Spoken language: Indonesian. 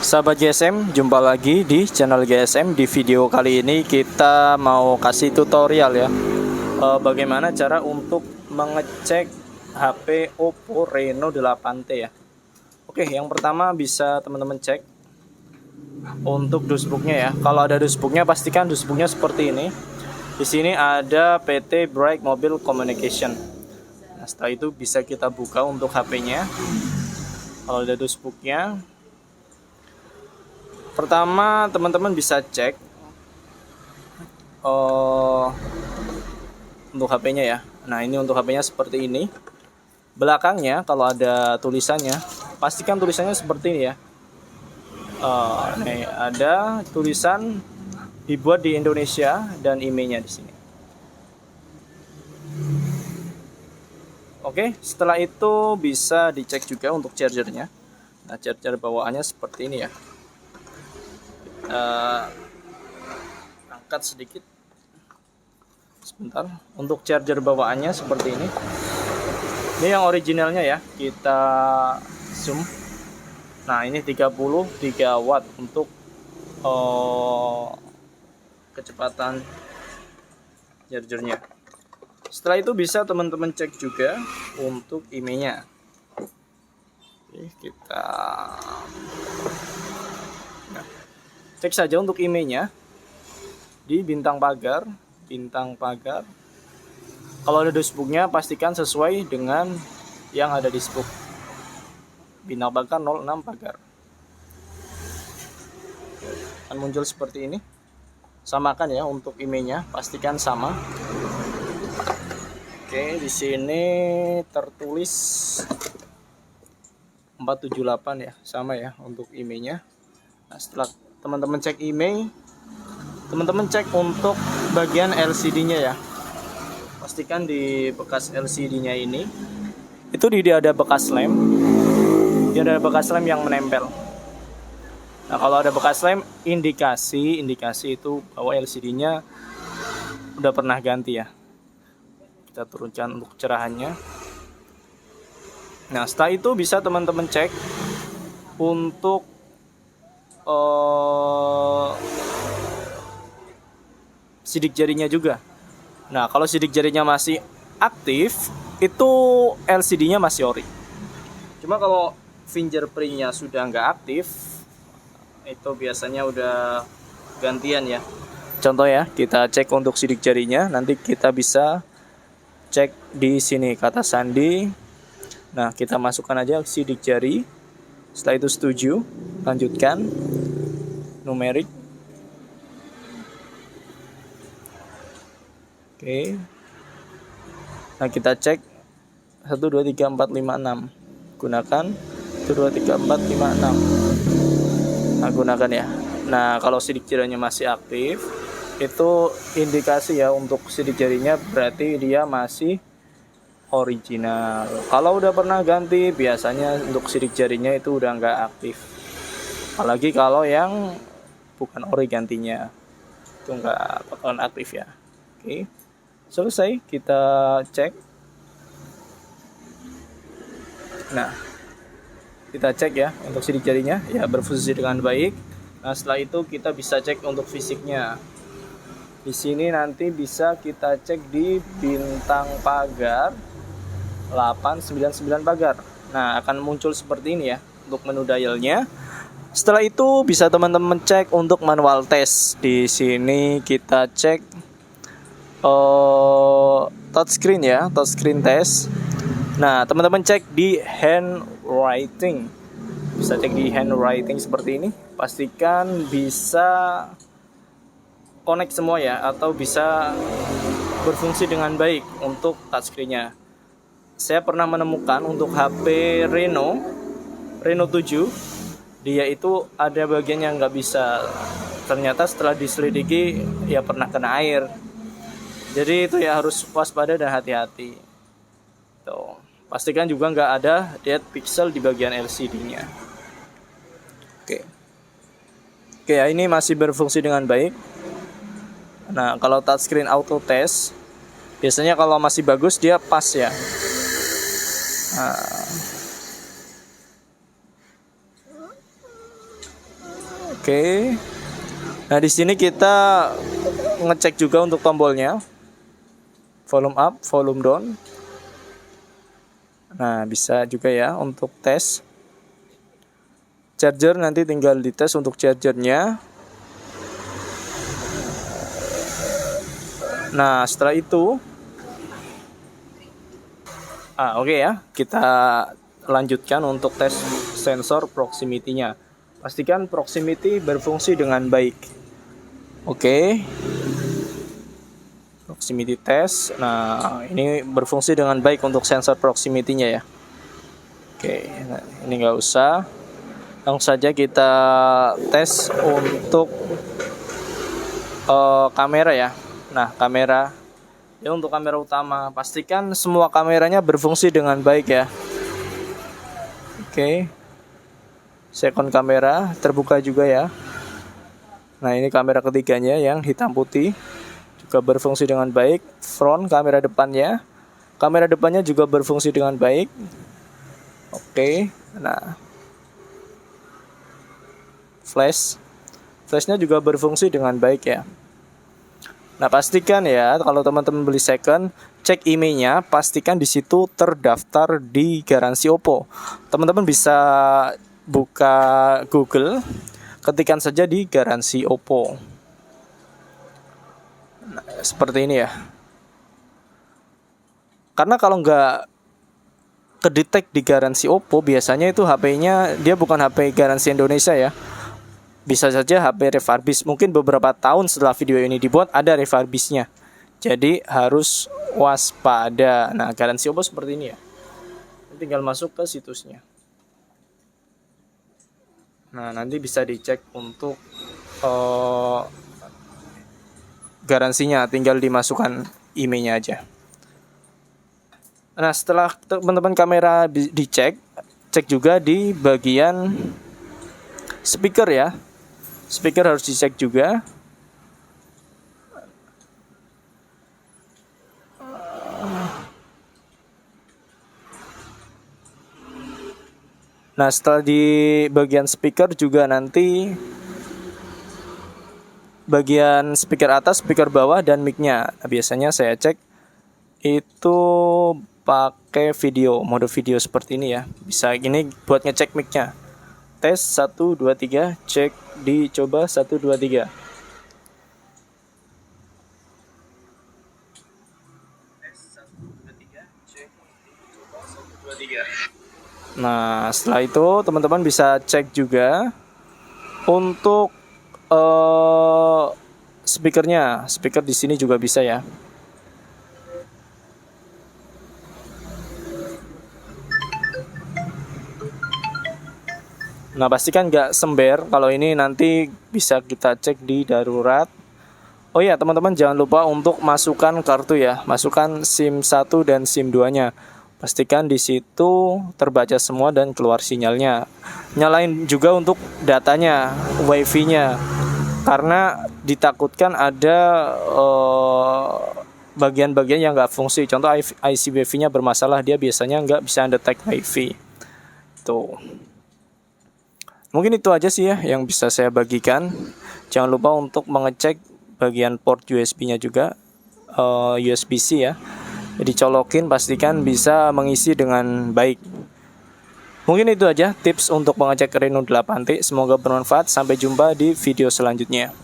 Sahabat GSM, jumpa lagi di channel GSM. Di video kali ini kita mau kasih tutorial ya, bagaimana cara untuk mengecek HP Oppo Reno 8T ya. Oke, yang pertama bisa teman-teman cek untuk dashboardnya ya. Kalau ada dashboardnya, pastikan dashboardnya seperti ini. Di sini ada PT Bright Mobile Communication. Nah, setelah itu bisa kita buka untuk HP-nya. Kalau ada dashboardnya, pertama teman-teman bisa cek untuk HP-nya ya. Nah, ini untuk HP-nya seperti ini. Belakangnya kalau ada tulisannya, pastikan tulisannya seperti ini ya. Nih ada tulisan dibuat di Indonesia dan emailnya di sini. Oke, setelah itu bisa dicek juga untuk chargernya. Nah, charger bawaannya seperti ini ya. Angkat sedikit sebentar. Untuk charger bawaannya seperti ini. Ini yang originalnya ya, kita zoom. Nah, ini 33 watt untuk kecepatan chargernya. Setelah itu bisa teman-teman cek juga untuk IMEI-nya. Oke, kita cek saja untuk IMEI-nya di bintang pagar. Kalau ada dashboardnya, pastikan sesuai dengan yang ada di dashboard. Bintang pagar 06 pagar. Akan muncul seperti ini. Samakan ya untuk IMEI-nya, pastikan sama. Oke, di sini tertulis 478 ya, sama ya untuk IMEI-nya. Nah, setelah teman-teman cek IMEI, teman-teman cek untuk bagian LCD-nya ya. Pastikan di bekas LCD-nya ini itu dia ada bekas lem. Dia ada bekas lem yang menempel. Nah, kalau ada bekas lem, indikasi itu bahwa LCD-nya udah pernah ganti ya. Kita turunkan untuk kecerahannya. Nah, setelah itu bisa teman-teman cek untuk sidik jarinya juga. Nah, kalau sidik jarinya masih aktif, itu LCD-nya masih ori. Cuma kalau fingerprint-nya sudah nggak aktif, itu biasanya udah gantian ya. Contoh ya, kita cek untuk sidik jarinya, nanti kita bisa cek di sini kata sandi. Nah, kita masukkan aja sidik jari. Setelah itu setuju, lanjutkan numerik. Oke. Nah, kita cek 1 2 3 4 5 6. Gunakan 1 2 3 4 5 6. Nah, gunakan ya. Nah, kalau sidik jarinya masih aktif, itu indikasi ya untuk sidik jarinya, berarti dia masih original. Kalau udah pernah ganti, biasanya untuk sidik jarinya itu udah nggak aktif. Apalagi kalau yang bukan ori gantinya, itu nggak bakalan aktif ya. Oke, selesai kita cek. Nah, kita cek ya untuk sidik jarinya ya berfungsi dengan baik. Nah, setelah itu kita bisa cek untuk fisiknya. Di sini nanti bisa kita cek di bintang pagar 899 pagar. Nah, akan muncul seperti ini ya untuk menu dialnya. Setelah itu bisa teman-teman cek untuk manual test. Di sini kita cek touchscreen ya, touchscreen test. Nah, teman-teman cek di handwriting. Bisa cek di handwriting seperti ini. Pastikan bisa connect semua ya, atau bisa berfungsi dengan baik untuk touchscreen-nya. Saya pernah menemukan untuk HP Reno 7, dia itu ada bagian yang nggak bisa. Ternyata setelah diselidiki ya pernah kena air. Jadi itu ya harus waspada dan hati-hati. Tuh, pastikan juga nggak ada dead pixel di bagian LCD-nya. Oke, ya ini masih berfungsi dengan baik. Nah, kalau touchscreen auto test, biasanya kalau masih bagus dia pas ya. Nah, Oke. Nah, di sini kita ngecek juga untuk tombolnya. Volume up, volume down. Nah, bisa juga ya untuk tes. Charger nanti tinggal dites untuk chargernya. Nah, setelah itu oke ya, kita lanjutkan untuk tes sensor proximity-nya. Pastikan proximity berfungsi dengan baik. Oke. Proximity test. Nah, ini berfungsi dengan baik untuk sensor proximity-nya ya. Oke, nah, ini nggak usah. Langsung saja kita tes untuk kamera ya. Nah, kamera ya, untuk kamera utama pastikan semua kameranya berfungsi dengan baik ya. Oke. Second kamera terbuka juga ya. Nah, ini kamera ketiganya yang hitam putih juga berfungsi dengan baik. Front kamera depannya juga berfungsi dengan baik. Oke. Nah, flashnya juga berfungsi dengan baik ya. Nah, pastikan ya kalau teman-teman beli second, cek emailnya, pastikan di situ terdaftar di garansi Oppo. Teman-teman bisa buka Google, ketikkan saja di garansi Oppo. Nah, seperti ini ya. Karena kalau nggak kedetek di garansi Oppo, biasanya itu HP-nya dia bukan HP garansi Indonesia ya. Bisa saja HP refurbish. Mungkin beberapa tahun setelah video ini dibuat ada refurbishnya. Jadi harus waspada. Nah, garansi Oppo seperti ini ya. Tinggal masuk ke situsnya. Nah, nanti bisa dicek untuk garansinya. Tinggal dimasukkan emailnya aja. Nah, setelah teman-teman kamera dicek, cek juga di bagian speaker ya. Speaker harus dicek juga. Nah, setelah di bagian speaker juga nanti bagian speaker atas, speaker bawah, dan mic-nya. Nah, biasanya saya cek itu pakai mode video seperti ini ya. Bisa gini buat ngecek mic-nya. Tes 1 2 3, cek, dicoba 1 2 3. Nah, setelah itu teman-teman bisa cek juga untuk speakernya. Speaker di sini juga bisa ya. Nah, pastikan nggak sember. Kalau ini nanti bisa kita cek di darurat. Oh ya, teman-teman jangan lupa untuk masukkan kartu ya. Masukkan SIM 1 dan SIM 2-nya. Pastikan di situ terbaca semua dan keluar sinyalnya. Nyalain juga untuk datanya, WiFi-nya. Karena ditakutkan ada bagian-bagian yang nggak fungsi. Contoh IC WiFi-nya bermasalah, dia biasanya nggak bisa detect WiFi. Tuh. Mungkin itu aja sih ya yang bisa saya bagikan. Jangan lupa untuk mengecek bagian port USB-nya juga, USB-C ya. Jadi colokin, pastikan bisa mengisi dengan baik. Mungkin itu aja tips untuk mengecek Reno 8T. Semoga bermanfaat. Sampai jumpa di video selanjutnya.